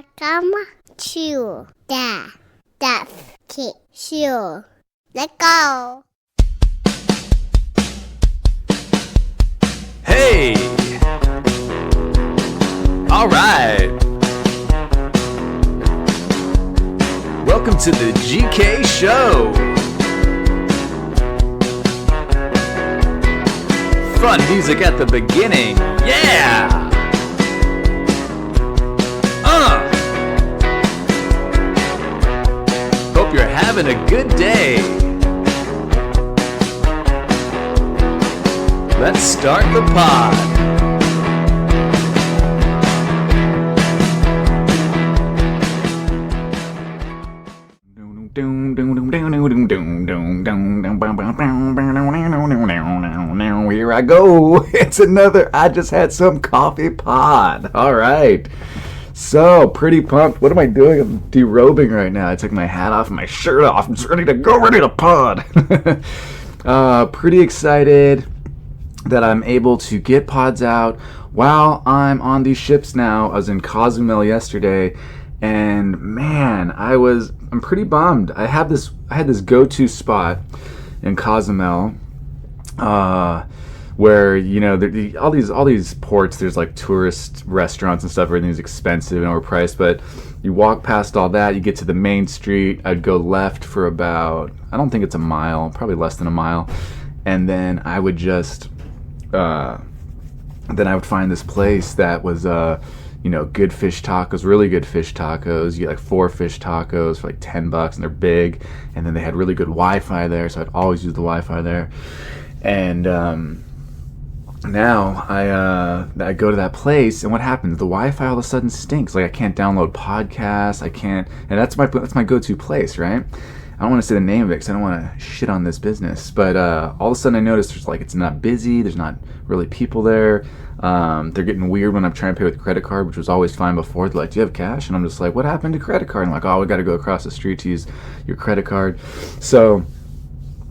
Welcome to the Duff Kid Show. Let's go. Hey! All right. Welcome to the GK Show. Fun music at the beginning. Yeah! Hope you're having a good day. Let's start the pod. Here I go. It's another I just had some coffee pod. All right. So, pretty pumped. What am I doing? I'm derobing right now. I took my hat off and my shirt off. I'm just ready to go, ready to pod. Pretty excited that I'm able to get pods out while I'm on these ships now. I was in Cozumel yesterday, and man, I'm pretty bummed. I had this go-to spot in Cozumel, where, you know, all these ports, there's like tourist restaurants and stuff, everything's expensive and overpriced, but you walk past all that, you get to the main street. I'd go left for about, I don't think it's a mile, probably less than a mile, and then I would just then I would find this place that was good fish tacos, really good fish tacos. You get like 4 fish tacos for like $10, and they're big, and then they had really good Wi-Fi there, so I'd always use the Wi-Fi there. And now I go to that place, and what happens? The Wi-Fi all of a sudden stinks. Like, I can't download podcasts. I can't, and that's my go-to place, right? I don't want to say the name of it because I don't want to shit on this business. But all of a sudden I noticed it's not busy. There's not really people there. They're getting weird when I'm trying to pay with a credit card, which was always fine before. They're like, "Do you have cash?" And I'm just like, "What happened to credit card?" And I'm like, "Oh, we got to go across the street to use your credit card." So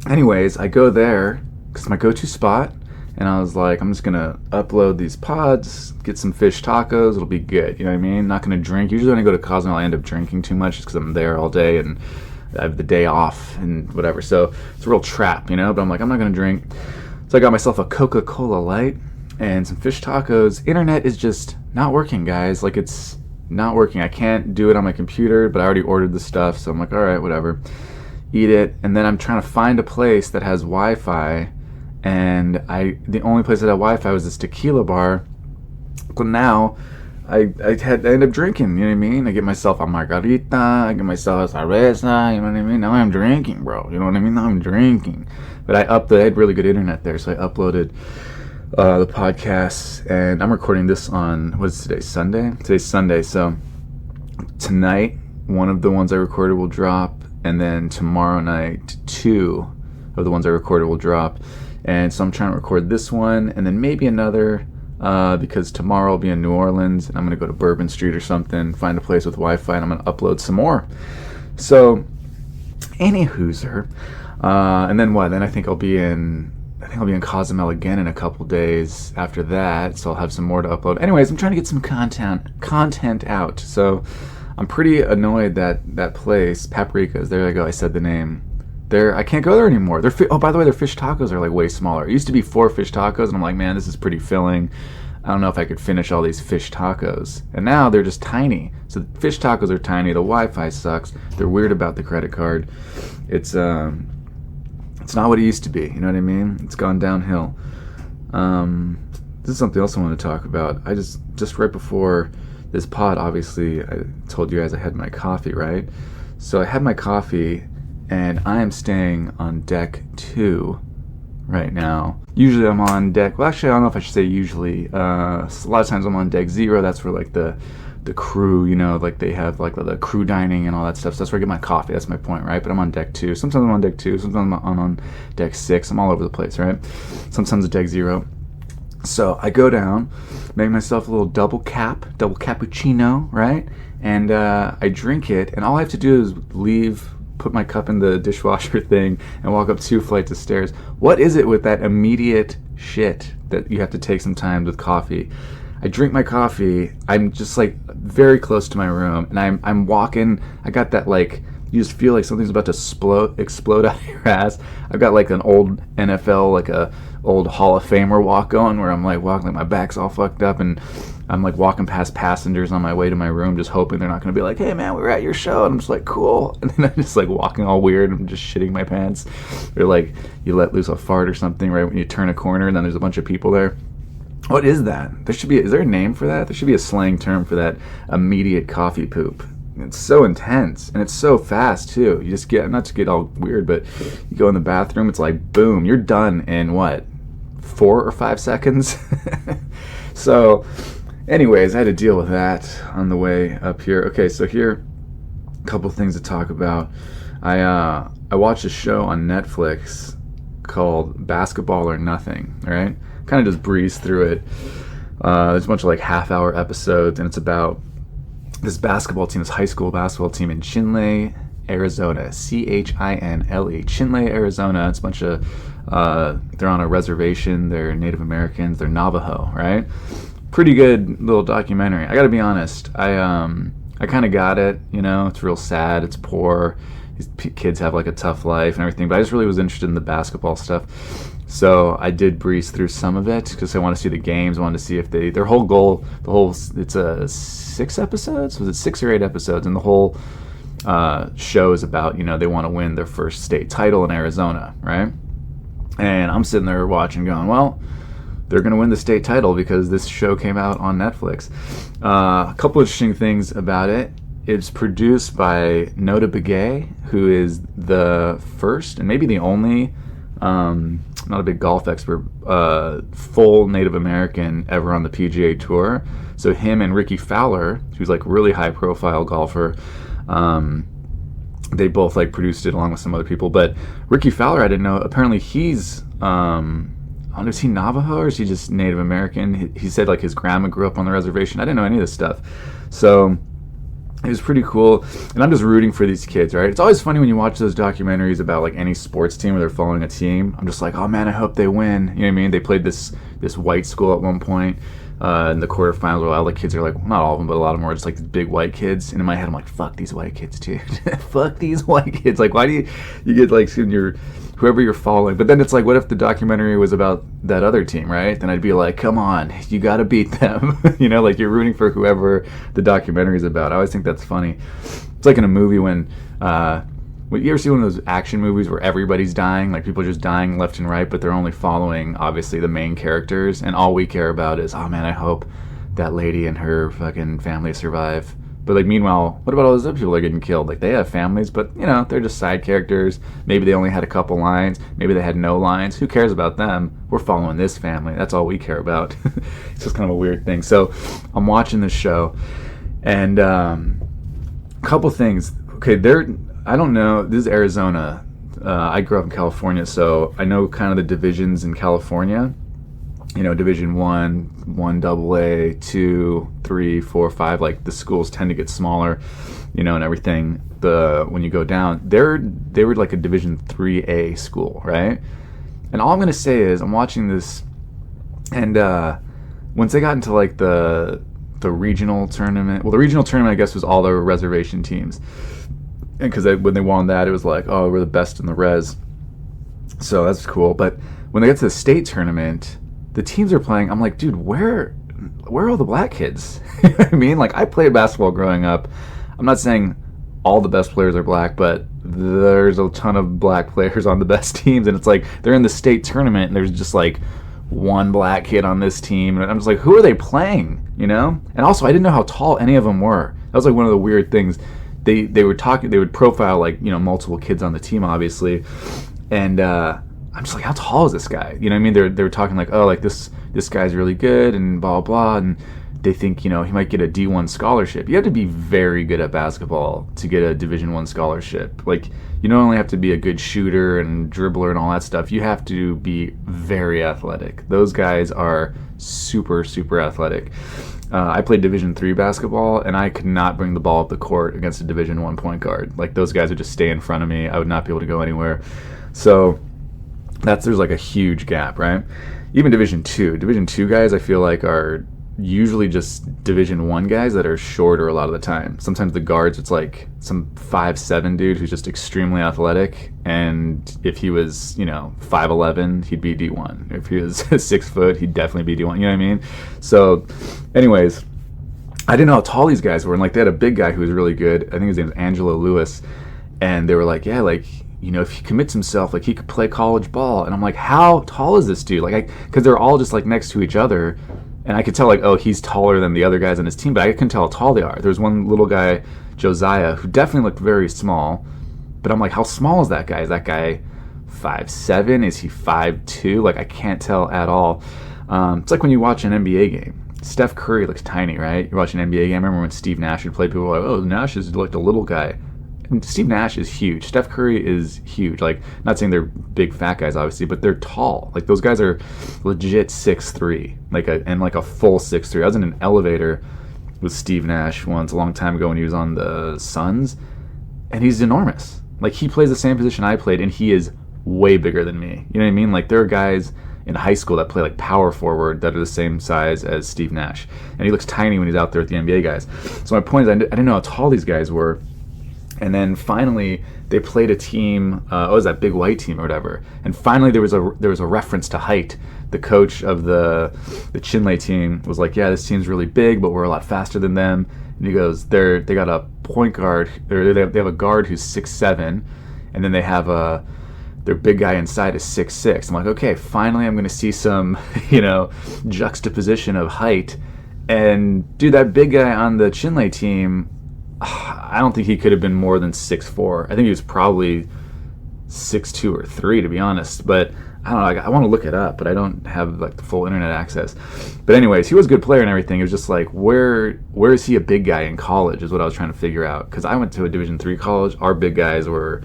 anyways, I go there because it's my go-to spot. And I was like, I'm just going to upload these pods, get some fish tacos. It'll be good. You know what I mean? Not going to drink. Usually when I go to Cozumel, I end up drinking too much just because I'm there all day and I have the day off and whatever. So it's a real trap, you know? But I'm like, I'm not going to drink. So I got myself a Coca-Cola Light and some fish tacos. Internet is just not working, guys. Like, it's not working. I can't do it on my computer, but I already ordered the stuff. So I'm like, all right, whatever. Eat it. And then I'm trying to find a place that has Wi-Fi. And the only place that had Wi-Fi was this tequila bar. But now I end up drinking, you know what I mean? I get myself a margarita, I get myself a cerveza, you know what I mean? Now I'm drinking, bro, you know what I mean? Now I'm drinking. But I had really good internet there, so I uploaded the podcast, and I'm recording this on, what is today, Sunday? Today's Sunday, so tonight, one of the ones I recorded will drop, and then tomorrow night, 2 of the ones I recorded will drop. And so I'm trying to record this one, and then maybe another, because tomorrow I'll be in New Orleans, and I'm going to go to Bourbon Street or something, find a place with Wi-Fi, and I'm going to upload some more. So, any hooser. And then what? Then I think I'll be in Cozumel again in a couple days after that, so I'll have some more to upload. Anyways, I'm trying to get some content out. So, I'm pretty annoyed that place, Paprika's, there I go, I said the name. I can't go there anymore. By the way, their fish tacos are like way smaller. It used to be 4 fish tacos, and I'm like, man, this is pretty filling. I don't know if I could finish all these fish tacos. And now they're just tiny. So the fish tacos are tiny. The Wi-Fi sucks. They're weird about the credit card. It's not what it used to be. You know what I mean? It's gone downhill. This is something else I want to talk about. I just right before this pod, obviously, I told you guys I had my coffee, right? So I had my coffee, and I am staying on deck 2 right now. Usually I'm on deck, well, actually I don't know if I should say usually. A lot of times I'm on deck 0. That's where like the crew, you know, like they have like the crew dining and all that stuff. So that's where I get my coffee. That's my point, right? But I'm on deck 2. Sometimes I'm on deck 2. Sometimes I'm on deck 6. I'm all over the place, right? Sometimes at deck 0. So I go down, make myself a little double cappuccino, right? And I drink it, and all I have to do is leave, put my cup in the dishwasher thing, and walk up 2 flights of stairs. What is it with that immediate shit that you have to take some time with coffee? I drink my coffee. I'm just like very close to my room, and I'm walking. I got that like you just feel like something's about to explode out of your ass. I've got like an old NFL, like a old Hall of Famer walk going, where I'm like walking, like my back's all fucked up, and I'm like walking past passengers on my way to my room, just hoping they're not going to be like, "Hey man, we were at your show," and I'm just like, "Cool," and then I'm just like walking all weird, and I'm just shitting my pants, or like you let loose a fart or something right when you turn a corner, and then there's a bunch of people there. What is that? Is there a name for that? There should be a slang term for that immediate coffee poop. It's so intense, and it's so fast too. You just get, not to get all weird, but you go in the bathroom, it's like boom, you're done in what, 4 or 5 seconds? So anyways, I had to deal with that on the way up here. Okay, so here, a couple things to talk about. I watched a show on Netflix called Basketball or Nothing, all right? Kind of just breeze through it. There's a bunch of like half-hour episodes, and it's about this basketball team, this high school basketball team in Chinle, Arizona. Chinle, Chinle, Arizona. It's a bunch of, they're on a reservation. They're Native Americans. They're Navajo, right? Pretty good little documentary. I got to be honest. I kind of got it. You know, it's real sad. It's poor. These kids have like a tough life and everything. But I just really was interested in the basketball stuff. So I did breeze through some of it because I want to see the games. I wanted to see if their whole goal, it's 6 episodes? Was it 6 or 8 episodes? And the whole show is about, you know, they want to win their first state title in Arizona, right? And I'm sitting there watching going, well, they're going to win the state title because this show came out on Netflix. A couple interesting things about it. It's produced by Nota Begay, who is the first and maybe the only not a big golf expert, full Native American ever on the PGA Tour. So him and Ricky Fowler, who's like really high profile golfer, they both like produced it along with some other people. But Ricky Fowler, I didn't know, apparently he's, I don't know, is he Navajo or is he just Native American? He said like his grandma grew up on the reservation. I didn't know any of this stuff. So it was pretty cool, and I'm just rooting for these kids, right? It's always funny when you watch those documentaries about like any sports team where they're following a team. I'm just like, oh man, I hope they win. You know what I mean? They played this white school at one point in the quarterfinals where all the kids are like, not all of them, but a lot of them are just like big white kids. And in my head, I'm like, fuck these white kids, dude. Fuck these white kids. Like, why do you get like whoever you're following? But then it's like, what if the documentary was about that other team, right? Then I'd be like, come on, you got to beat them. You know, like you're rooting for whoever the documentary is about. I always think that's funny. It's like in a movie when you ever see one of those action movies where everybody's dying, like people are just dying left and right, but they're only following obviously the main characters, and all we care about is, oh man, I hope that lady and her fucking family survive. But like meanwhile, what about all those other people that are getting killed? Like they have families, but you know, they're just side characters. Maybe they only had a couple lines, maybe they had no lines. Who cares about them? We're following this family. That's all we care about. It's just kind of a weird thing. So I'm watching this show, and a couple things. Okay, I don't know, this is Arizona. I grew up in California, so I know kind of the divisions in California. You know, Division 1 AA, 2, 3, 4, 5, like the schools tend to get smaller, you know, and everything. When you go down, they were like a Division 3A school, right? And all I'm gonna say is I'm watching this, and once they got into like the regional tournament, well, the regional tournament I guess was all the reservation teams, and because when they won that, it was like, oh, we're the best in the res, so that's cool. But when they get to the state tournament, the teams are playing, I'm like, dude, where are all the black kids? You know what I mean? Like, I played basketball growing up. I'm not saying all the best players are black, but there's a ton of black players on the best teams, and it's like they're in the state tournament, and there's just like one black kid on this team, and I'm just like, who are they playing? You know? And also, I didn't know how tall any of them were. That was like one of the weird things. They would profile like, you know, multiple kids on the team, obviously, and I'm just like, how tall is this guy? You know what I mean? They were talking like, oh, like this guy's really good and blah, blah, and they think, you know, he might get a D1 scholarship. You have to be very good at basketball to get a Division 1 scholarship. Like, you don't only have to be a good shooter and dribbler and all that stuff. You have to be very athletic. Those guys are super, super athletic. I played Division 3 basketball, and I could not bring the ball up the court against a Division 1 point guard. Like, those guys would just stay in front of me. I would not be able to go anywhere. So there's like a huge gap, right? Even Division 2 guys, I feel like are usually just Division One guys that are shorter a lot of the time. Sometimes the guards, it's like some 5'7" dude who's just extremely athletic, and if he was 5'11", he'd be D1. If he was 6 foot, he'd definitely be D1. You know what I mean? So, anyways, I didn't know how tall these guys were, and like they had a big guy who was really good. I think his name was Angelo Lewis, and they were like, yeah, like, if he commits himself, like he could play college ball. And I'm like, how tall is this dude? Like, because they're all just like next to each other. And I could tell, like, oh, he's taller than the other guys on his team, but I couldn't tell how tall they are. There was one little guy, Josiah, who definitely looked very small. But I'm like, how small is that guy? Is that guy 5'7"? Is he 5'2"? Like, I can't tell at all. It's like when you watch an NBA game. Steph Curry looks tiny, right? You're watching an NBA game. I remember when Steve Nash would play, people were like, oh, Nash is like a little guy. And Steve Nash is huge. Steph Curry is huge. Like, not saying they're big fat guys, obviously, but they're tall. Like, those guys are legit 6'3", like a full 6'3". I was in an elevator with Steve Nash once a long time ago when he was on the Suns, and he's enormous. Like, he plays the same position I played, and he is way bigger than me. You know what I mean? Like, there are guys in high school that play like power forward that are the same size as Steve Nash, and he looks tiny when he's out there with the NBA guys. So my point is, I didn't know how tall these guys were. And then finally, they played a team. It was that big white team or whatever. And finally, there was a reference to height. The coach of the Chinle team was like, "Yeah, this team's really big, but we're a lot faster than them." And he goes, "They got a point guard, or they have a guard who's 6'7", and then they have their big guy inside is 6'6". I'm like, okay, finally, I'm going to see some juxtaposition of height. And dude, that big guy on the Chinle team, I don't think he could have been more than 6'4". I think he was probably 6'2" or 3", to be honest. But I don't know. I want to look it up, but I don't have like the full internet access. But anyways, he was a good player and everything. It was just like, where is he a big guy in college is what I was trying to figure out. Because I went to a Division III college. Our big guys were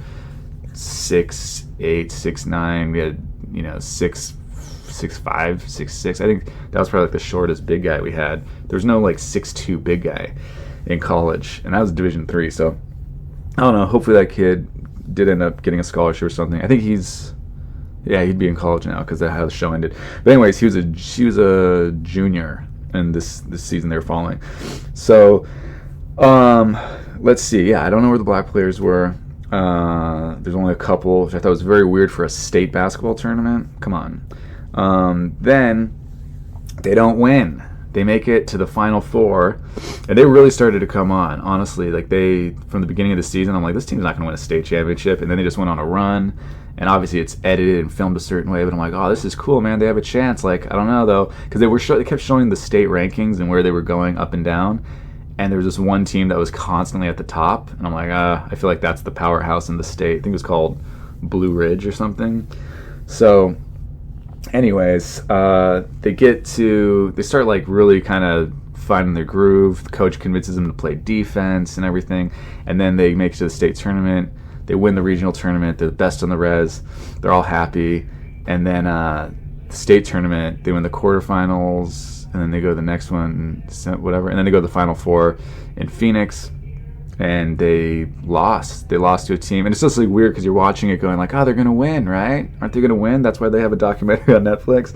6'8", 6'9". We had 6'5", 6'6". I think that was probably like the shortest big guy we had. There was no like 6'2" big guy in college, and I was Division III, so I don't know. Hopefully that kid did end up getting a scholarship or something. I think he'd be in college now because that's how the show ended. But anyways, he was a junior, and this season they were following. So let's see. Yeah, I don't know where the black players were. There's only a couple, which I thought was very weird for a state basketball tournament. Come on. Then they don't win. They make it to the Final Four, and they really started to come on, honestly. Like, from the beginning of the season, I'm like, this team's not going to win a state championship, and then they just went on a run, and obviously it's edited and filmed a certain way, but I'm like, oh, this is cool, man. They have a chance. Like, I don't know, though, because they kept showing the state rankings and where they were going up and down, and there was this one team that was constantly at the top, and I'm like, I feel like that's the powerhouse in the state. I think it was called Blue Ridge or something. So anyways, they start like really kind of finding their groove. The coach convinces them to play defense and everything, and then they make it to the state tournament. They win the regional tournament. They're the best on the res. They're all happy, and then the state tournament, they win the quarterfinals, and then they go to the next one, whatever, and then they go to the Final Four in Phoenix. And they lost. They lost to a team. And it's just like weird because you're watching it going like, oh, they're going to win, right? Aren't they going to win? That's why they have a documentary on Netflix.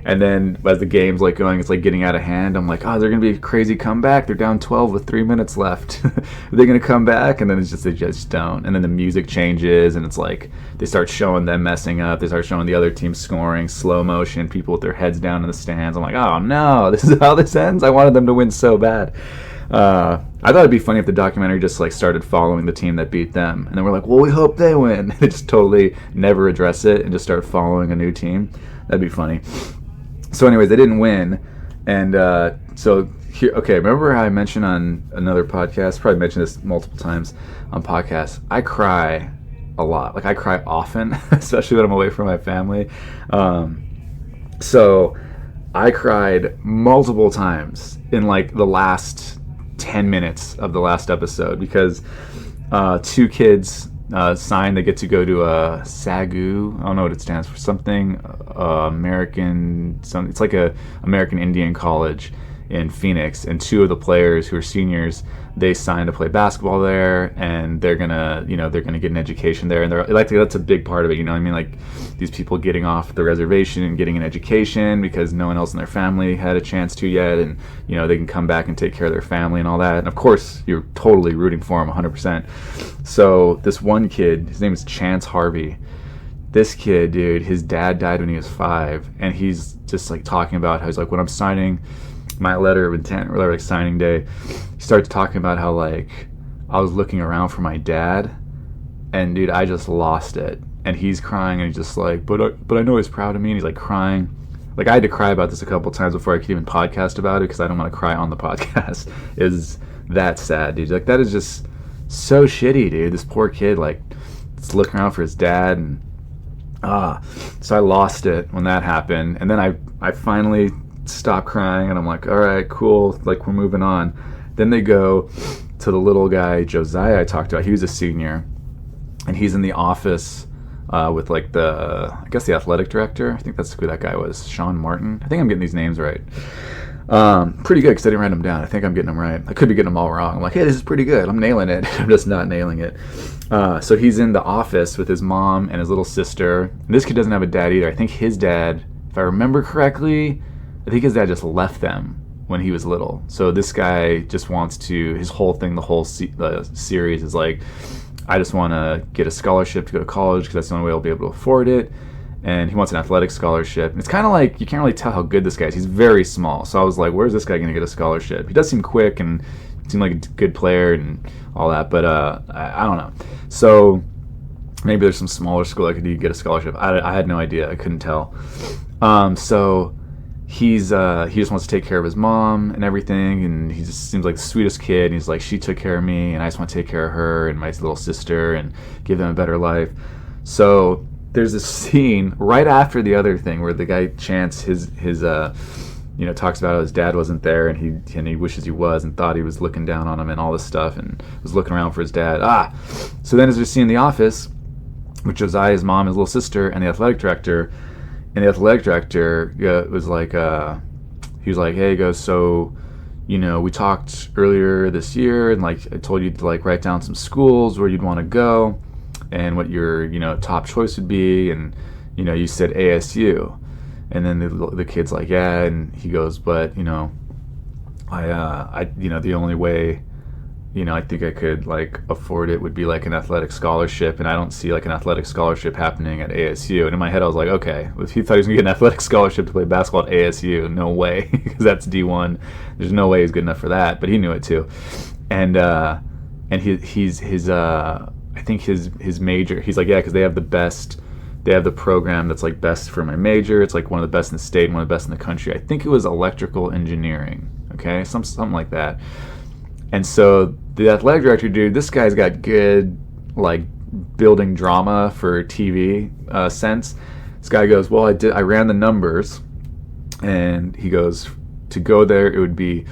And then as the game's like going, it's like getting out of hand. I'm like, oh, they're going to be a crazy comeback. They're down 12 with 3 minutes left. Are they going to come back? And then they just don't. And then the music changes, and it's like they start showing them messing up. They start showing the other team scoring, slow motion, people with their heads down in the stands. I'm like, oh, no, this is how this ends? I wanted them to win so bad. I thought it'd be funny if the documentary just like started following the team that beat them, and then we're like, well, we hope they win. They just totally never address it and just start following a new team. That'd be funny. So anyways, they didn't win, and so here, okay, remember how I mentioned on another podcast, probably mentioned this multiple times on podcasts, I cry a lot. Like, I cry often, especially when I'm away from my family. So I cried multiple times in like the last 10 minutes of the last episode because two kids signed. They get to go to a SAGU. I don't know what it stands for. Something American. It's like a American Indian college in Phoenix, and two of the players who are seniors, they signed to play basketball there, and they're gonna get an education there, and they're like, that's a big part of it, you know what I mean? Like, these people getting off the reservation and getting an education because no one else in their family had a chance to yet, and you know, they can come back and take care of their family and all that. And of course, you're totally rooting for them 100%. So this one kid, his name is Chance Harvey. This kid, dude, his dad died when he was 5, and he's just like talking about how he's like, when I'm signing my letter of intent, or like signing day, he starts talking about how like I was looking around for my dad, and dude, I just lost it. And he's crying, and he's just like, but I know he's proud of me, and he's like crying. Like, I had to cry about this a couple times before I could even podcast about it, because I don't want to cry on the podcast. Is that sad, dude? Like, that is just so shitty, dude. This poor kid, like, is looking around for his dad, and so I lost it when that happened. And then I finally stopped crying, and I'm like, all right, cool, like, we're moving on. Then they go to the little guy Josiah I talked about. He was a senior, and he's in the office with like the athletic director. I think that's who that guy was, Sean Martin. I think I'm getting these names right. Pretty good, because I didn't write them down. I think I'm getting them right. I could be getting them all wrong. I'm like, hey, this is pretty good. I'm nailing it. I'm just not nailing it. So he's in the office with his mom and his little sister. And this kid doesn't have a dad either. I think his dad, if I remember correctly, I think his dad just left them when he was little. So this guy just wants to, his whole thing, the whole series is like, I just want to get a scholarship to go to college because that's the only way I'll be able to afford it. And he wants an athletic scholarship. And it's kind of like, you can't really tell how good this guy is. He's very small. So I was like, where's this guy going to get a scholarship? He does seem quick and seem like a good player and all that, but I don't know. So maybe there's some smaller school that could get a scholarship. I had no idea. I couldn't tell. So he just wants to take care of his mom and everything, and he just seems like the sweetest kid. And he's like, she took care of me, and I just want to take care of her and my little sister and give them a better life. So there's this scene right after the other thing where the guy Chance his talks about how his dad wasn't there, and he wishes he was, and thought he was looking down on him and all this stuff, and was looking around for his dad. So then as we see in the office with Josiah's mom, his little sister, and the athletic director. And the athletic director was like, he was like, hey, he goes, so, we talked earlier this year, and like I told you to like write down some schools where you'd want to go, and what your top choice would be, and you said ASU, and then the kid's like, yeah, and he goes, but I the only way I think I could like afford it would be like an athletic scholarship, and I don't see like an athletic scholarship happening at ASU. And in my head I was like, okay, if he thought he was gonna get an athletic scholarship to play basketball at ASU, no way, because that's D1. There's no way he's good enough for that. But he knew it too. And I think his major, he's like, yeah, because they have the program that's like best for my major. It's like one of the best in the state, one of the best in the country. I think it was electrical engineering, okay, something like that. And so the athletic director, dude, this guy's got good, like, building drama for TV sense. This guy goes, well, I ran the numbers, and he goes, to go there, it would be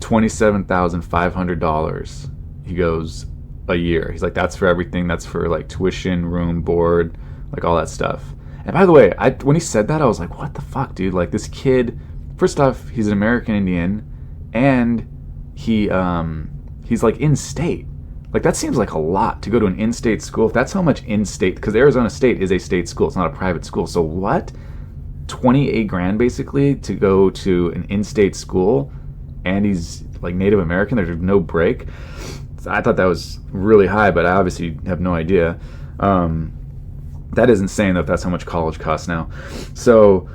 $27,500. He goes, a year. He's like, that's for everything. That's for, like, tuition, room, board, like, all that stuff. And by the way, when he said that, I was like, what the fuck, dude? Like, this kid, first off, he's an American Indian, and he's like in-state. Like, that seems like a lot to go to an in-state school. If that's how much in-state, because Arizona State is a state school, it's not a private school. So what? 28 grand basically to go to an in-state school, and he's like Native American. There's no break. So I thought that was really high, but I obviously have no idea. That is insane though, if that's how much college costs now. So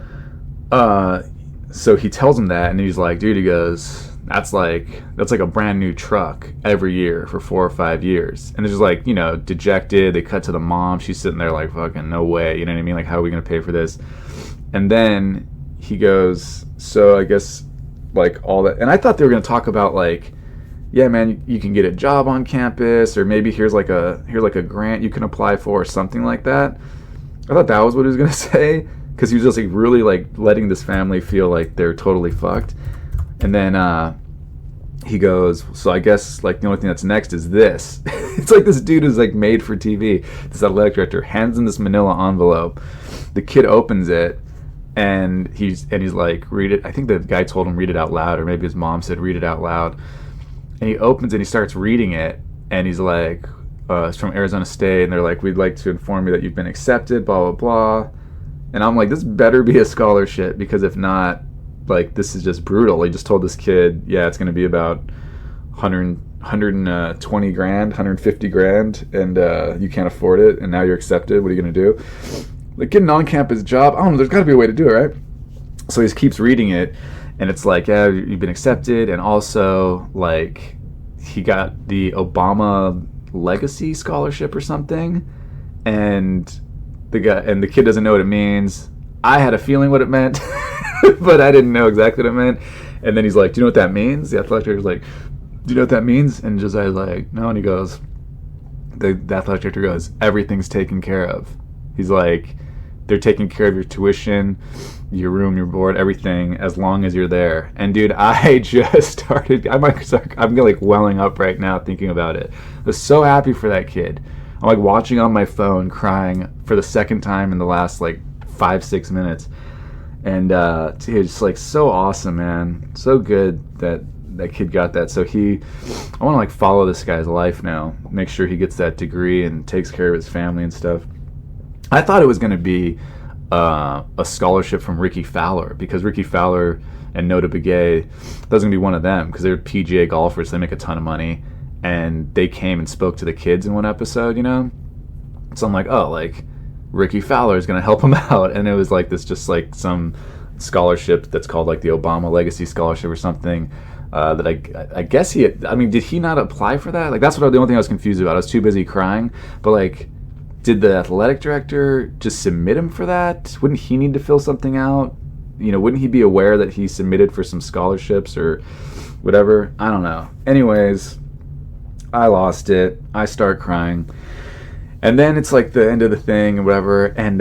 he tells him that, and he's like, dude, he goes, that's like a brand new truck every year for 4 or 5 years. And they're just like, dejected. They cut to the mom. She's sitting there like, fucking no way. You know what I mean? Like, how are we going to pay for this? And then he goes, so I guess like all that. And I thought they were going to talk about like, yeah, man, you can get a job on campus, or maybe here's like a grant you can apply for, or something like that. I thought that was what he was going to say, because he was just like really like letting this family feel like they're totally fucked. And then he goes, so I guess like the only thing that's next is this. It's like this dude is like made for TV. This athletic director hands him this manila envelope. The kid opens it, and he's like, read it. I think the guy told him read it out loud, or maybe his mom said read it out loud. And he opens and he starts reading it, and he's like, it's from Arizona State, and they're like, we'd like to inform you that you've been accepted, blah, blah, blah. And I'm like, this better be a scholarship, because if not, like, this is just brutal. He just told this kid, yeah, it's going to be about 120 grand, 150 grand, and you can't afford it, and now you're accepted. What are you going to do? Like, get an on-campus job. I don't know, there's got to be a way to do it, right? So he keeps reading it, and it's like, yeah, you've been accepted, and also, like, he got the Obama Legacy Scholarship or something, and the kid doesn't know what it means. I had a feeling what it meant, but I didn't know exactly what it meant. And then he's like, do you know what that means? The athletic director's like, do you know what that means? And Josiah's like, no. And he goes, the athletic director goes, everything's taken care of. He's like, they're taking care of your tuition, your room, your board, everything, as long as you're there. And dude, I just started, I'm like welling up right now thinking about it. I was so happy for that kid. I'm like watching on my phone, crying for the second time in the last like 5-6 minutes. And it's just like so awesome, man. So good that that kid got that. So I want to like follow this guy's life now, make sure he gets that degree and takes care of his family and stuff. I thought it was going to be a scholarship from Ricky Fowler, because Ricky Fowler and Nota Begay, that was going to be one of them, because they're PGA golfers. They make a ton of money, and they came and spoke to the kids in one episode, you know? So I'm like, oh, like, Ricky Fowler is going to help him out. And it was like this, just like some scholarship that's called like the Obama Legacy Scholarship or something, that I guess did he not apply for that? Like, that's the only thing I was confused about. I was too busy crying. But like, did the athletic director just submit him for that? Wouldn't he need to fill something out? You know, wouldn't he be aware that he submitted for some scholarships or whatever? I don't know. Anyways, I lost it. I start crying. And then it's like the end of the thing or whatever, and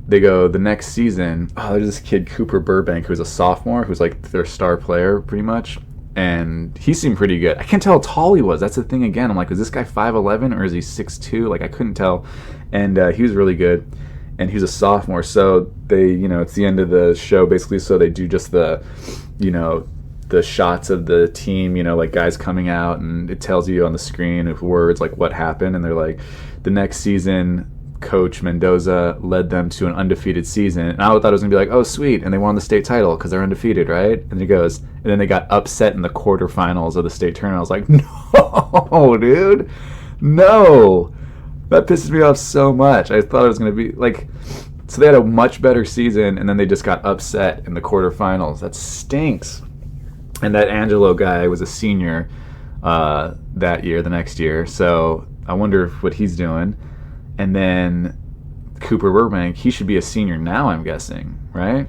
they go the next season, there's this kid, Cooper Burbank, who's a sophomore, who's like their star player pretty much. And he seemed pretty good. I can't tell how tall he was. That's the thing again. I'm like, is this guy 5'11" or is he 6'2"? Like, I couldn't tell. And he was really good. And he was a sophomore. So they, it's the end of the show basically. So they do just the shots of the team, like guys coming out, and it tells you on the screen with words like what happened. And they're like, the next season, Coach Mendoza led them to an undefeated season. And I thought it was going to be like, oh, sweet. And they won the state title because they're undefeated, right? And he goes, and then they got upset in the quarterfinals of the state tournament. I was like, no, dude. No. That pisses me off so much. I thought it was going to be like, so they had a much better season, and then they just got upset in the quarterfinals. That stinks. And that Angelo guy was a senior that year, the next year. So I wonder what he's doing. And then Cooper Burbank, he should be a senior now, I'm guessing, right?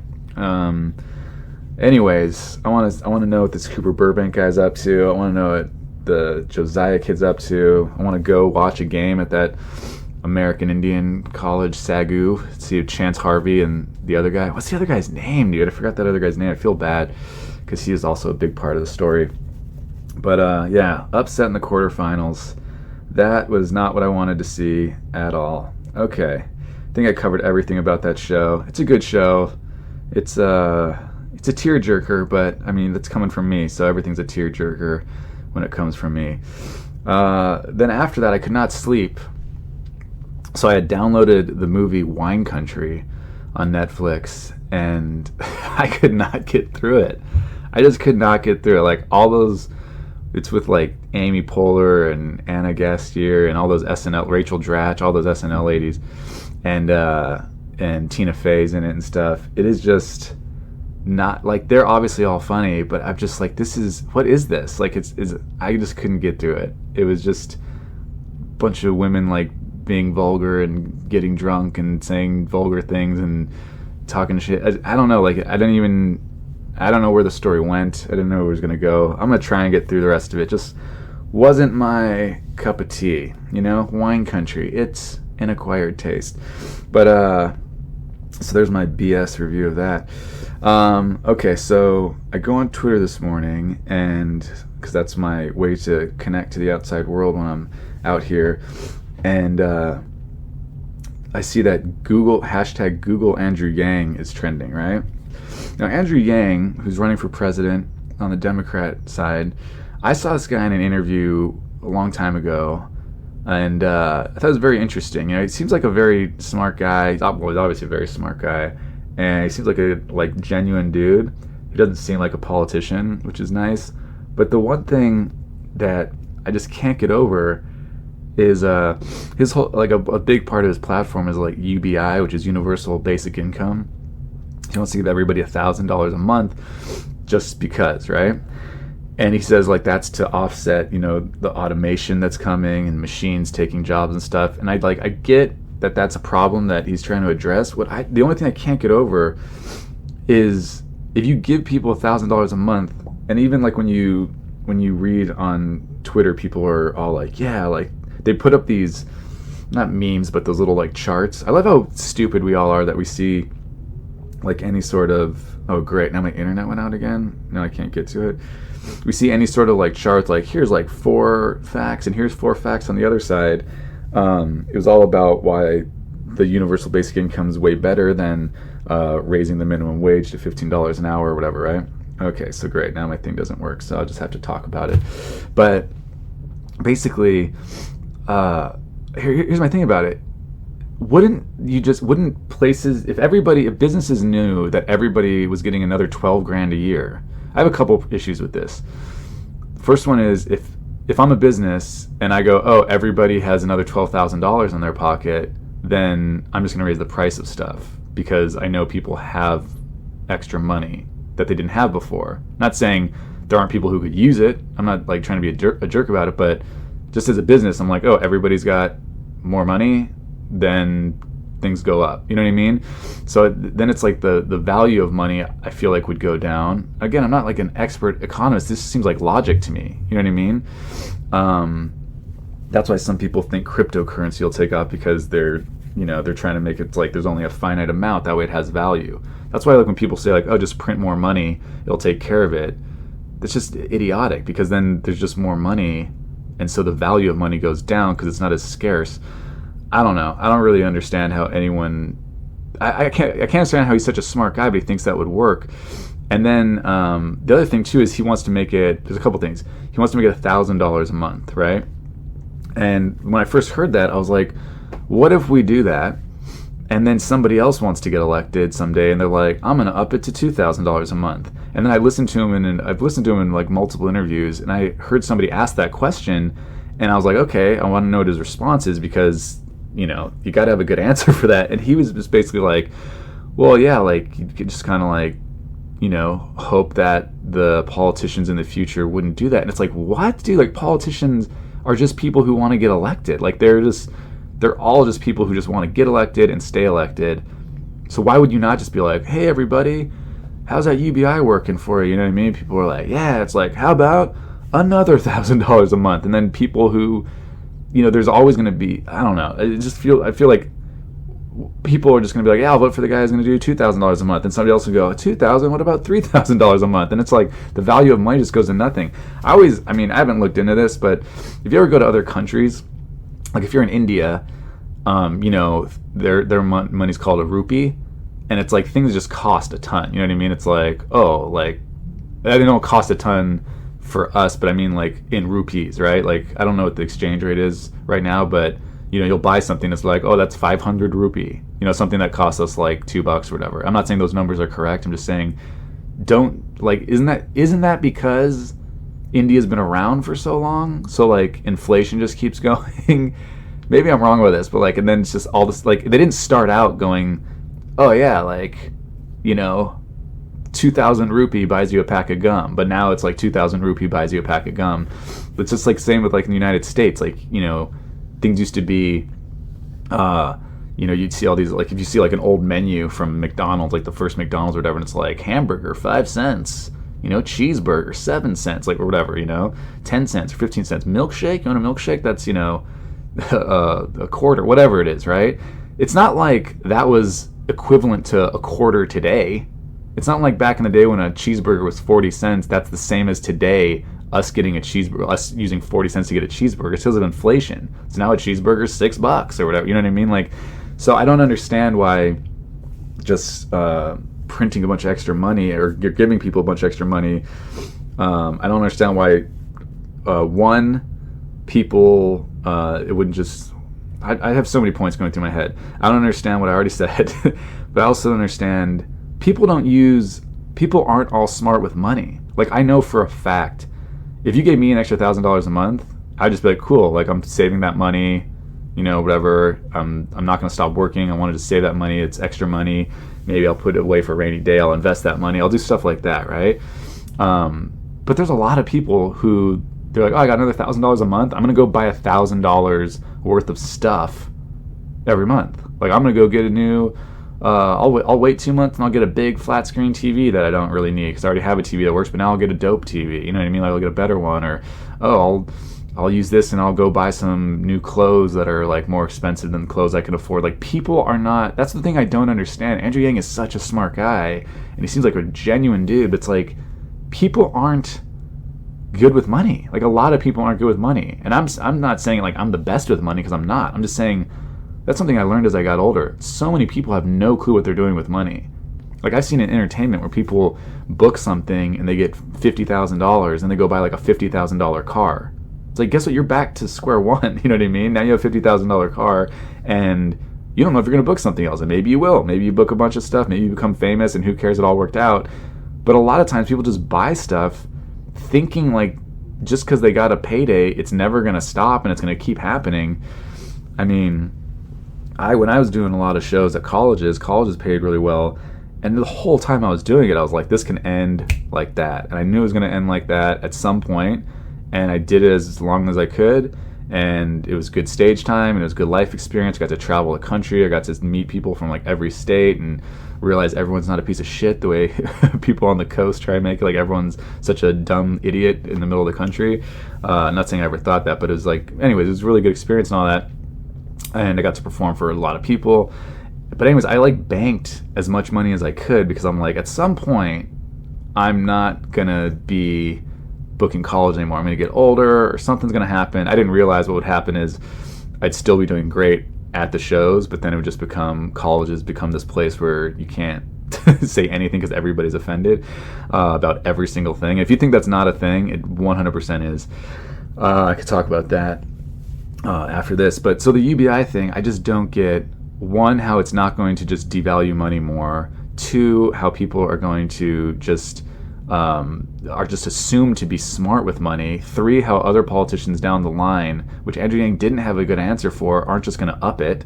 Anyways, I want to know what this Cooper Burbank guy's up to. I want to know what the Josiah kid's up to. I want to go watch a game at that American Indian College, SAGU, see Chance Harvey and the other guy. What's the other guy's name, dude? I forgot that other guy's name. I feel bad because he is also a big part of the story. But yeah, upset in the quarterfinals. That was not what I wanted to see at all. Okay, I think I covered everything about that show. It's a good show. It's a tearjerker, but I mean, that's coming from me, so everything's a tearjerker when it comes from me. Then after that, I could not sleep, so I had downloaded the movie Wine Country on Netflix, and I could not get through it. I just could not get through it. Like, all those, it's with like Amy Poehler and Anna Gasteyer and all those SNL, Rachel Dratch, all those SNL ladies, and Tina Fey's in it and stuff. It is just not, like, they're obviously all funny, but I'm just like, what is this? Like, I just couldn't get through it. It was just a bunch of women like being vulgar and getting drunk and saying vulgar things and talking shit. I don't know, like, I don't know where the story went. I didn't know where it was going to go. I'm going to try and get through the rest of it. Just wasn't my cup of tea, Wine Country. It's an acquired taste. But, so there's my BS review of that. Okay, so I go on Twitter this morning, and because that's my way to connect to the outside world when I'm out here. And I see that Google Andrew Yang is trending, right? Now, Andrew Yang, who's running for president on the Democrat side, I saw this guy in an interview a long time ago, and I thought it was very interesting. He seems like a very smart guy. He's obviously a very smart guy, and he seems like a genuine dude. He doesn't seem like a politician, which is nice. But the one thing that I just can't get over is his whole a big part of his platform is UBI, which is Universal Basic Income. He wants to give everybody $1,000 a month just because, right? And he says that's to offset, the automation that's coming and machines taking jobs and stuff. And I get that that's a problem that he's trying to address. The only thing I can't get over is if you give people $1,000 a month, and even when you read on Twitter, people are all they put up these, not memes, but those little charts. I love how stupid we all are that we see any sort of, oh great, now my internet went out again. No, I can't get to it. We see any sort of charts, here's 4 facts and here's 4 facts on the other side. It was all about why the universal basic income is way better than raising the minimum wage to $15 an hour or whatever, right? Okay, so great. Now my thing doesn't work, so I'll just have to talk about it. But basically, here's my thing about it. Wouldn't places, if businesses knew that everybody was getting another $12,000 a year? I have a couple issues with this. First one is if I'm a business and I go, oh, everybody has another $12,000 in their pocket, then I'm just going to raise the price of stuff because I know people have extra money that they didn't have before. Not saying there aren't people who could use it. I'm not trying to be a jerk about it, but just as a business, I'm oh, everybody's got more money, then things go up. You know what I mean? So then it's the value of money, I feel would go down. Again, I'm not an expert economist. This seems like logic to me. You know what I mean? That's why some people think cryptocurrency will take off because they're trying to make it there's only a finite amount. That way it has value. That's why when people say oh, just print more money, it'll take care of it. That's just idiotic because then there's just more money, and so the value of money goes down because it's not as scarce. I don't know. I don't really understand how anyone. I can't understand how he's such a smart guy, but he thinks that would work. And then the other thing too is he wants to make it. There's a couple things. He wants to make it $1,000 a month, right? And when I first heard that, I was like, what if we do that, and then somebody else wants to get elected someday, and they're I'm going to up it to $2,000 a month. And then I listened to him, and I've listened to him in multiple interviews, and I heard somebody ask that question, and I was okay, I want to know what his response is because you got to have a good answer for that. And he was just basically well, yeah, you could just kind of hope that the politicians in the future wouldn't do that. And it's what, dude? Politicians are just people who want to get elected. They're all just people who just want to get elected and stay elected. So why would you not just be hey, everybody, how's that UBI working for you? You know what I mean? People are yeah. It's how about another $1,000 a month? And then people who, there's always going to be, I don't know. I feel like people are just going to be yeah, I'll vote for the guy who's going to do $2,000 a month. And somebody else will go, $2,000? What about $3,000 a month? And it's the value of money just goes to nothing. I haven't looked into this, but if you ever go to other countries, if you're in India, their money's called a rupee, and it's things just cost a ton. You know what I mean? It's they don't cost a ton for us, but I mean in rupees, right? I don't know what the exchange rate is right now, but you'll buy something that's oh, that's 500 rupee. Something that costs us $2 or whatever. I'm not saying those numbers are correct. I'm just saying, isn't that because India's been around for so long, so inflation just keeps going? Maybe I'm wrong with this, but and then it's just all this they didn't start out going, oh yeah, 2,000 rupee buys you a pack of gum, but now it's 2,000 rupee buys you a pack of gum. It's just same with in the United States, things used to be, you'd see all these if you see an old menu from McDonald's, the first McDonald's or whatever, and it's hamburger 5 cents. Cheeseburger 7 cents, or whatever, 10 cents or 15 cents. Milkshake, you want a milkshake? That's a quarter, whatever it is, right? It's not that was equivalent to a quarter today. It's not back in the day when a cheeseburger was 40 cents. That's the same as today, us getting a cheeseburger, us using 40 cents to get a cheeseburger. It's because of inflation. So now a cheeseburger's $6 or whatever. You know what I mean? So I don't understand why just printing a bunch of extra money, or you're giving people a bunch of extra money. I don't understand why one, people, it wouldn't just. I have so many points going through my head. I don't understand what I already said, but I also understand people aren't all smart with money. Like, I know for a fact, if you gave me an extra $1,000 a month, I'd just be like, cool, like, I'm saving that money, whatever. I'm not going to stop working. I wanted to save that money. It's extra money. Maybe I'll put it away for a rainy day. I'll invest that money. I'll do stuff like that, right? But there's a lot of people who, they're like, oh, I got another $1,000 a month. I'm going to go buy $1,000 worth of stuff every month. Like, I'm going to go get a new, I'll wait 2 months and I'll get a big flat screen TV that I don't really need because I already have a TV that works, but now I'll get a dope TV. You know what I mean? Like, I'll get a better one. Or, oh, I'll use this and I'll go buy some new clothes that are like more expensive than the clothes I can afford. Like, people are not, that's the thing I don't understand. Andrew Yang is such a smart guy and he seems like a genuine dude, but it's like, people aren't good with money. Like, a lot of people aren't good with money. And I'm not saying like I'm the best with money, because I'm not. I'm just saying that's something I learned as I got older. So many people have no clue what they're doing with money. Like, I've seen in entertainment where people book something and they get $50,000 and they go buy like a $50,000 car. It's like, guess what? You're back to square one. You know what I mean? Now you have a $50,000 car and you don't know if you're going to book something else. And maybe you will. Maybe you book a bunch of stuff. Maybe you become famous and who cares? It all worked out. But a lot of times people just buy stuff thinking like just because they got a payday, it's never going to stop and it's going to keep happening. I mean, when I was doing a lot of shows at colleges paid really well. And the whole time I was doing it, I was like, this can end like that. And I knew it was going to end like that at some point. And I did it as long as I could. And it was good stage time and it was good life experience. I got to travel the country. I got to meet people from like every state and realize everyone's not a piece of shit the way people on the coast try to make it. Like, everyone's such a dumb idiot in the middle of the country. Not saying I ever thought that, but it was like, anyways, it was a really good experience and all that. And I got to perform for a lot of people. But anyways, I like banked as much money as I could because I'm like, at some point, I'm not going to be booking college anymore. I'm going to get older or something's going to happen. I didn't realize what would happen is I'd still be doing great at the shows, but then it would just colleges become this place where you can't say anything because everybody's offended about every single thing. And if you think that's not a thing, it 100% is. I could talk about that after this. But so the UBI thing, I just don't get, one, how it's not going to just devalue money more. Two, how people are going to just are just assumed to be smart with money. Three, how other politicians down the line, which Andrew Yang didn't have a good answer for, aren't just going to up it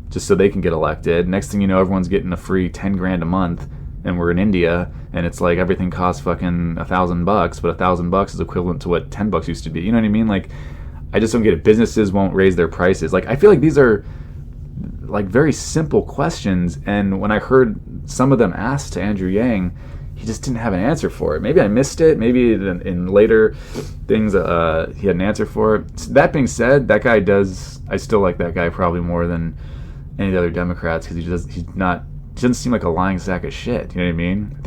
just so they can get elected. Next thing you know, everyone's getting a free 10 grand a month, and we're in India, and it's like everything costs fucking $1,000, but $1,000 is equivalent to what $10 used to be. You know what I mean? Like, I just don't get it. Businesses won't raise their prices. Like, I feel like these are like very simple questions, and when I heard some of them asked to Andrew Yang, he just didn't have an answer for it. Maybe I missed it. Maybe in later things he had an answer for it. That being said, that guy I still like that guy probably more than any of the other Democrats because he doesn't seem like a lying sack of shit. You know what I mean? I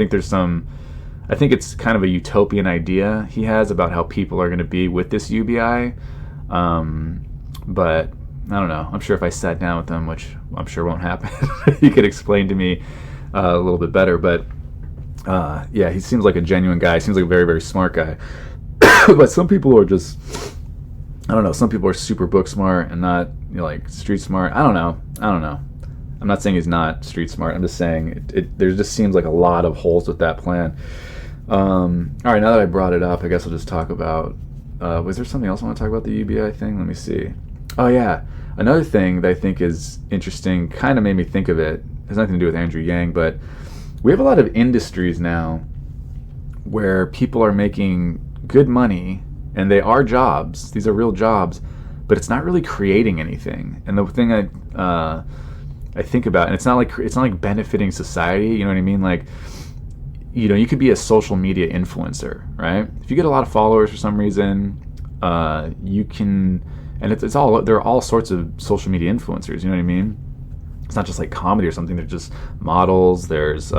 think it's kind of a utopian idea he has about how people are going to be with this UBI. But I don't know. I'm sure if I sat down with him, which I'm sure won't happen, he could explain to me a little bit better. But yeah, he seems like a genuine guy. He seems like a very, very smart guy. But some people are just, I don't know. Some people are super book smart and not, like street smart. I don't know. I'm not saying he's not street smart. I'm just saying there just seems like a lot of holes with that plan. All right, now that I brought it up, I guess I'll just talk about, was there something else I want to talk about the UBI thing? Let me see. Oh yeah, another thing that I think is interesting, kind of made me think of it, has nothing to do with Andrew Yang, but we have a lot of industries now where people are making good money, and they are jobs. These are real jobs, but it's not really creating anything. And the thing I think about, and it's not like benefiting society. You know what I mean? Like, you could be a social media influencer, right? If you get a lot of followers for some reason, you can, and there are all sorts of social media influencers. You know what I mean? It's not just like comedy or something. They're just models. There's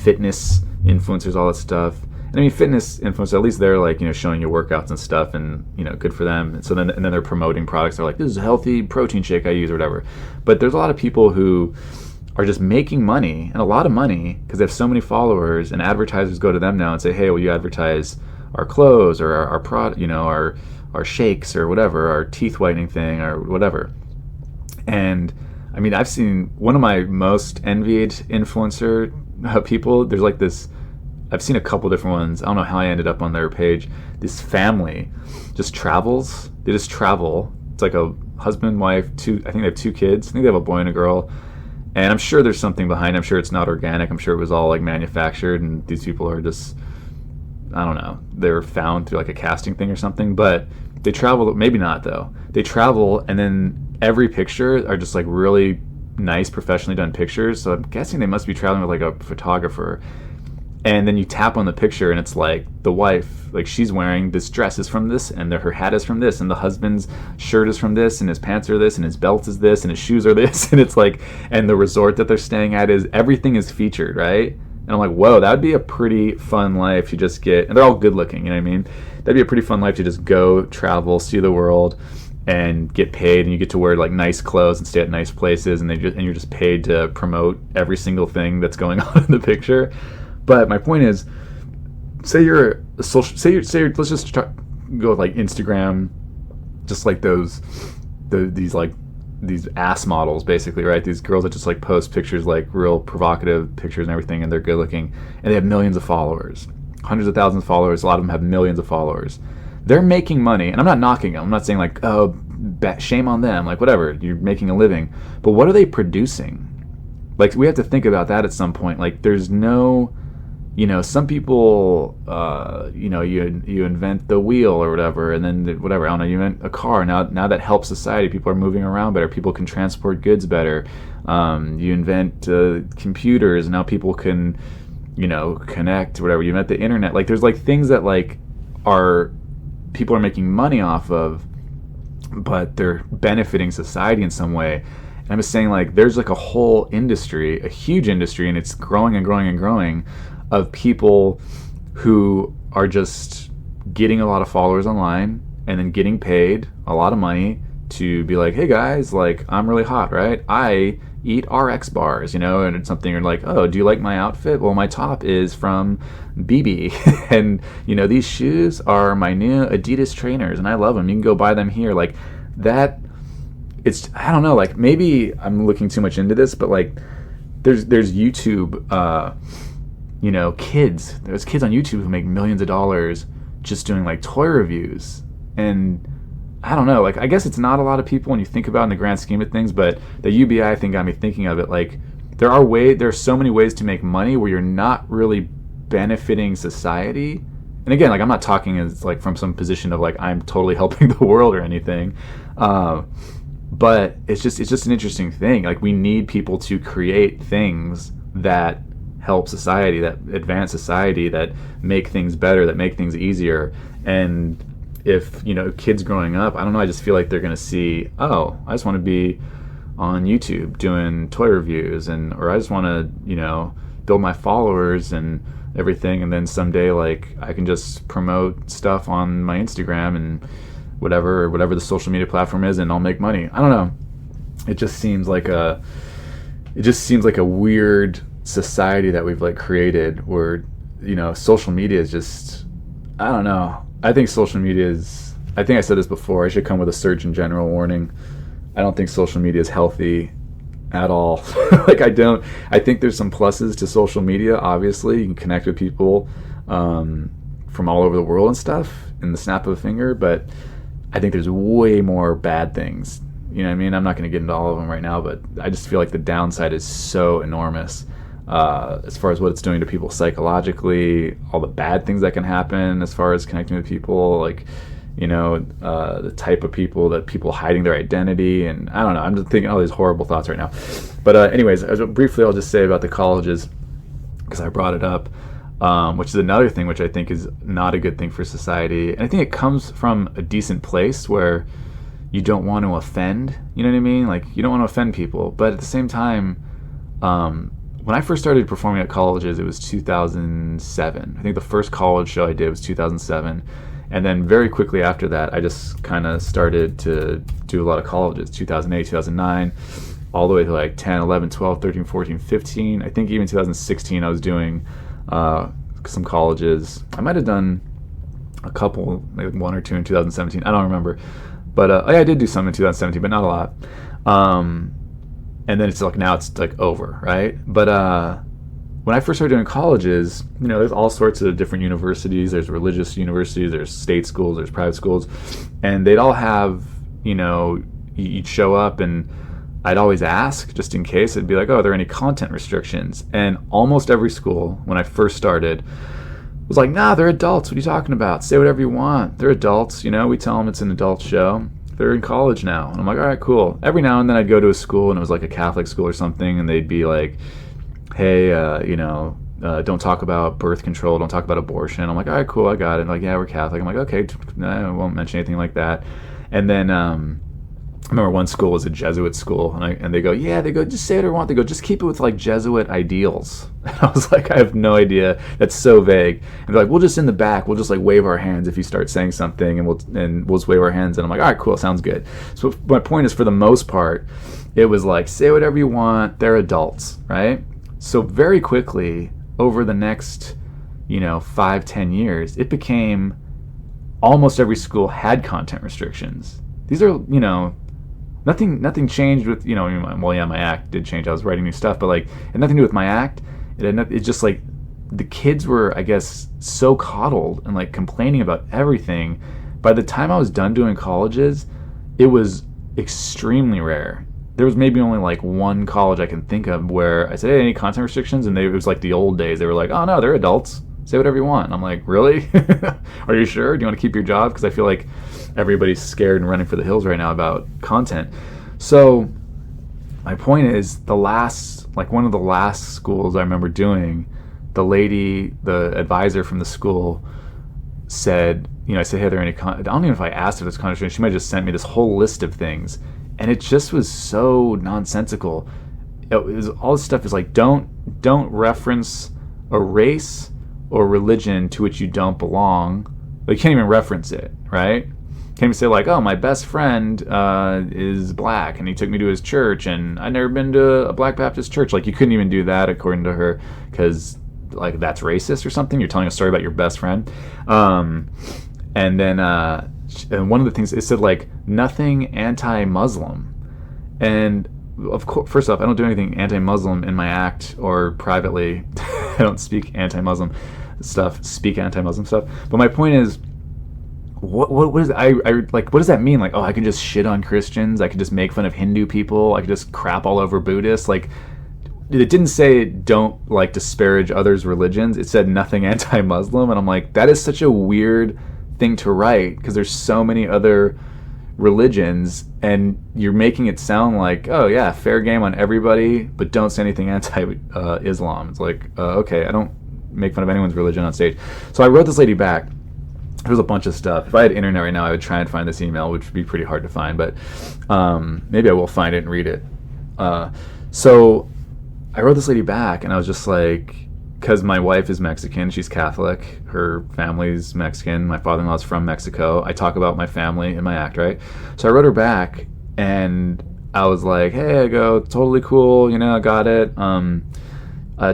fitness influencers, all that stuff. And I mean, fitness influencers, at least they're like, showing you workouts and stuff, and good for them. And so then they're promoting products. They're like, this is a healthy protein shake I use or whatever. But there's a lot of people who are just making money, and a lot of money, because they have so many followers, and advertisers go to them now and say, hey, will you advertise our clothes or our product, our shakes or whatever, our teeth whitening thing or whatever. And I mean, I've seen one of my most envied influencer people. There's like this, I've seen a couple different ones. I don't know how I ended up on their page. This family just travels. They just travel. It's like a husband, wife, I think they have 2 kids. I think they have a boy and a girl. And I'm sure there's something behind it. I'm sure it's not organic. I'm sure it was all like manufactured, and these people are just, I don't know, they were found through like a casting thing or something. But they travel, maybe not though. They travel, and then every picture are just like really nice, professionally done pictures. So I'm guessing they must be traveling with like a photographer. And then you tap on the picture, and it's like the wife, like she's wearing this dress is from this, and her hat is from this, and the husband's shirt is from this, and his pants are this, and his belt is this, and his shoes are this. And it's like, and the resort that they're staying at is, everything is featured, right? And I'm like, whoa, that would be a pretty fun life to just get, and they're all good looking, you know what I mean? That'd be a pretty fun life to just go, travel, see the world, and get paid, and you get to wear like nice clothes and stay at nice places, and you're just paid to promote every single thing that's going on in the picture. But my point is, say you're a social, let's just go with like Instagram, just like these ass models basically, right? These girls that just like post pictures, like real provocative pictures and everything, and they're good looking, and they have millions of followers, hundreds of thousands of followers. A lot of them have millions of followers. They're making money, and I'm not knocking them. I'm not saying like, oh, shame on them, like whatever, you're making a living. But what are they producing? Like, we have to think about that at some point. Like, there's no, some people, you invent the wheel or whatever, and then whatever, I don't know, you invent a car. Now that helps society. People are moving around better. People can transport goods better. You invent computers, and now people can, connect, whatever. You invent the internet. Like, there's like things that like people are making money off of, but they're benefiting society in some way. And I'm just saying, like, there's like a whole industry, a huge industry, and it's growing and growing and growing, of people who are just getting a lot of followers online and then getting paid a lot of money to be like, hey guys, like, I'm really hot, right? I eat RX bars, and it's something, you're like, oh, do you like my outfit? Well, my top is from BB, and these shoes are my new Adidas trainers, and I love them. You can go buy them here. Like that, it's, I don't know, like maybe I'm looking too much into this, but like there's YouTube, there's kids on YouTube who make millions of dollars just doing like toy reviews. And I don't know, like, I guess it's not a lot of people when you think about it in the grand scheme of things, but the UBI thing got me thinking of it. Like, there are so many ways to make money where you're not really benefiting society. And again, like, I'm not talking as like from some position of like I'm totally helping the world or anything, but it's just an interesting thing. Like, we need people to create things that help society, that advance society, that make things better, that make things easier. And if kids growing up, I don't know, I just feel like they're gonna see, oh, I just want to be on YouTube doing toy reviews, or I just want to build my followers and everything, and then someday like I can just promote stuff on my Instagram and whatever the social media platform is, and I'll make money. I don't know. It just seems like a weird society that we've like created, where social media is just, I don't know. I think social media is, I think I said this before, I should come with a Surgeon General warning. I don't think social media is healthy at all. Like, I think there's some pluses to social media. Obviously, you can connect with people from all over the world and stuff in the snap of a finger, but I think there's way more bad things. You know what I mean? I'm not going to get into all of them right now, but I just feel like the downside is so enormous. As far as what it's doing to people psychologically, all the bad things that can happen as far as connecting with people, like, the type of people hiding their identity, and I don't know, I'm just thinking all these horrible thoughts right now. But anyways, briefly, I'll just say about the colleges, because I brought it up, which is another thing which I think is not a good thing for society. And I think it comes from a decent place where you don't want to offend, you know what I mean? Like, you don't want to offend people, but at the same time, when I first started performing at colleges, it was 2007. I think the first college show I did was 2007. And then very quickly after that, I just kind of started to do a lot of colleges, 2008, 2009, all the way to like 10, 11, 12, 13, 14, 15. I think even 2016 I was doing some colleges. I might have done a couple, maybe one or two in 2017. I don't remember. But yeah, I did do some in 2017, but not a lot. And then it's like, now it's like over, right? But when I first started doing colleges, you know, there's all sorts of different universities. There's religious universities, there's state schools, there's private schools, and they'd all have, you know, you'd show up and I'd always ask, just in case. It'd be like, oh, are there any content restrictions? And almost every school, when I first started, was like, nah, they're adults. What are you talking about? Say whatever you want. They're adults, you know, we tell them it's an adult show. They're in college now. And I'm like, all right, cool. Every now and then I'd go to a school and it was like a Catholic school or something, and they'd be like, hey, you know, don't talk about birth control, don't talk about abortion. I'm like, all right, cool, I got it. And like, yeah, we're Catholic. I'm like, okay, I won't mention anything like that. And then I remember one school was a Jesuit school, and they go, just say what you want. They go, just keep it with like Jesuit ideals. And I was like, I have no idea. That's so vague. And they're like, we'll just in the back, we'll just like wave our hands if you start saying something, and we'll just wave our hands. And I'm like, all right, cool, sounds good. So my point is, for the most part, it was like, say whatever you want. They're adults, right? So very quickly, over the next, 5-10 years, it became almost every school had content restrictions. These are, nothing changed with, my act did change. I was writing new stuff, but like, it had nothing to do with my act. It's just like the kids were, I guess, so coddled and like complaining about everything. By the time I was done doing colleges, it was extremely rare. There was maybe only like one college I can think of where I said, hey, any content restrictions? And it was like the old days. They were like, oh no, they're adults. Say whatever you want. And I'm like, really? Are you sure? Do you want to keep your job? Because I feel like everybody's scared and running for the hills right now about content. So my point is, one of the last schools I remember doing, the advisor from the school said, I said, hey, are there any I don't even know if I asked her this content. She might have just sent me this whole list of things. And it just was so nonsensical. It was, all this stuff is like, don't reference a race or religion to which you don't belong. Like, you can't even reference it, right? Can't even say like, oh, my best friend is black and he took me to his church and I'd never been to a Black Baptist church. Like, you couldn't even do that according to her, because like that's racist or something. You're telling a story about your best friend. And then and one of the things, it said like nothing anti-Muslim. And of course, first off, I don't do anything anti-Muslim in my act or privately. I don't speak anti-Muslim stuff. But my point is, what is what does that mean? Like, oh, I can just shit on Christians. I can just make fun of Hindu people. I can just crap all over Buddhists. Like, it didn't say don't like disparage others' religions. It said nothing anti-Muslim, and I'm like, that is such a weird thing to write, because there's so many other religions, and you're making it sound like, oh yeah, fair game on everybody, but don't say anything anti-Islam. It's like, okay, I don't make fun of anyone's religion on stage. So I wrote this lady back. There was a bunch of stuff. If I had internet right now, I would try and find this email, which would be pretty hard to find, but maybe I will find it and read it. So I wrote this lady back, and I was just like, because my wife is Mexican, she's Catholic, her family's Mexican, my father-in-law's from Mexico. I talk about my family in my act, right? So I wrote her back, and I was like, hey, I go, totally cool, I got it.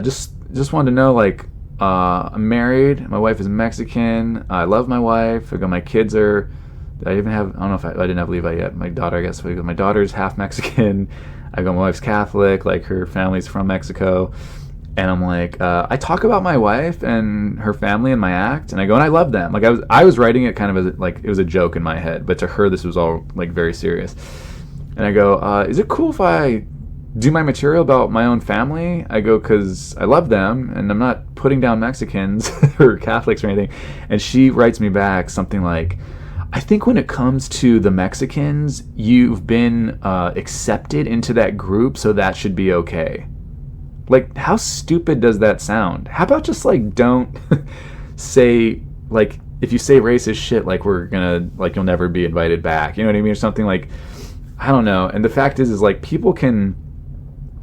Just wanted to know, like, I'm married, my wife is Mexican, I love my wife, I go, my kids are, I don't know if I didn't have Levi yet, my daughter, I guess, my daughter's half Mexican, I go, my wife's Catholic, like, her family's from Mexico. And I'm like, I talk about my wife and her family in my act, and I go, and I love them. Like, I was writing it kind of as like it was a joke in my head, but to her this was all like very serious. And I go, is it cool if I do my material about my own family? I go, because I love them, and I'm not putting down Mexicans or Catholics or anything. And she writes me back something like, I think when it comes to the Mexicans, you've been accepted into that group, so that should be okay. Like, how stupid does that sound? How about just, like, don't say, like, if you say racist shit, like, we're gonna, like, you'll never be invited back. You know what I mean? Or something like, I don't know. And the fact is like, people can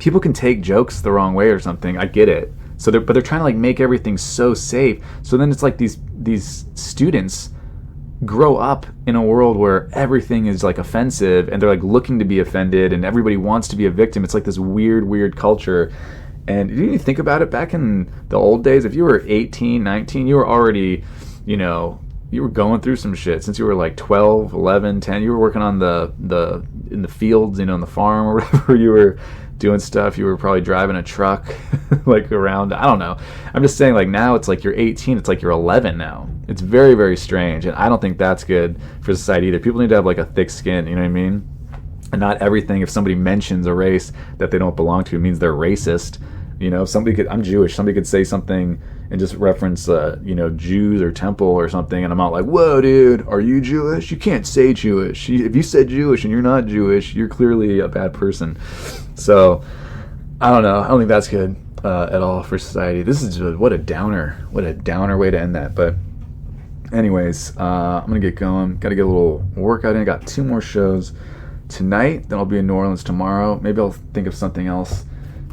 people can take jokes the wrong way or something. I get it. So but they're trying to like make everything so safe. So then it's like these students grow up in a world where everything is like offensive, and they're like looking to be offended, and everybody wants to be a victim. It's like this weird culture. And did you think about it back in the old days? If you were 18, 19, you were already, you know, you were going through some shit since you were like 12, 11, 10. You were working on in the fields, you know, on the farm or whatever. You were doing stuff. You were probably driving a truck like around. I don't know. I'm just saying, like, now it's like you're 18. It's like you're 11 now. It's very strange. And I don't think that's good for society either. People need to have like a thick skin. You know what I mean? And not everything, if somebody mentions a race that they don't belong to, means they're racist. You know, I'm Jewish. Somebody could say something and just reference, you know, Jews or temple or something, and I'm not like, whoa, dude, are you Jewish? You can't say Jewish. If you said Jewish and you're not Jewish, you're clearly a bad person. So, I don't know. I don't think that's good at all for society. This is just, what a downer way to end that. But anyways, I'm going to get going. Got to get a little workout in. I got 2 more shows tonight. Then I'll be in New Orleans tomorrow. Maybe I'll think of something else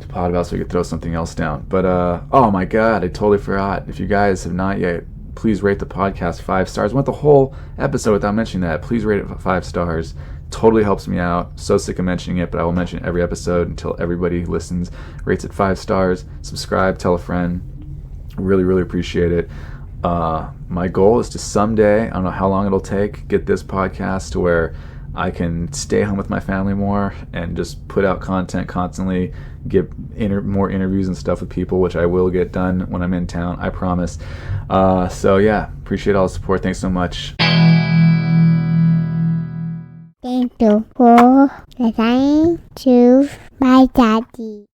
to pod about so we could throw something else down. But oh my god, I totally forgot. If you guys have not yet, please rate the podcast 5 stars. Went the whole episode without mentioning that. Please rate it 5 stars. Totally helps me out. So sick of mentioning it, but I will mention it every episode until everybody listens, rates it 5 stars. Subscribe, tell a friend. Really appreciate it. My goal is to someday, I don't know how long it'll take, get this podcast to where I can stay home with my family more and just put out content constantly, get more interviews and stuff with people, which I will get done when I'm in town, I promise. So yeah, appreciate all the support. Thanks so much. Thank you for listening to my daddy.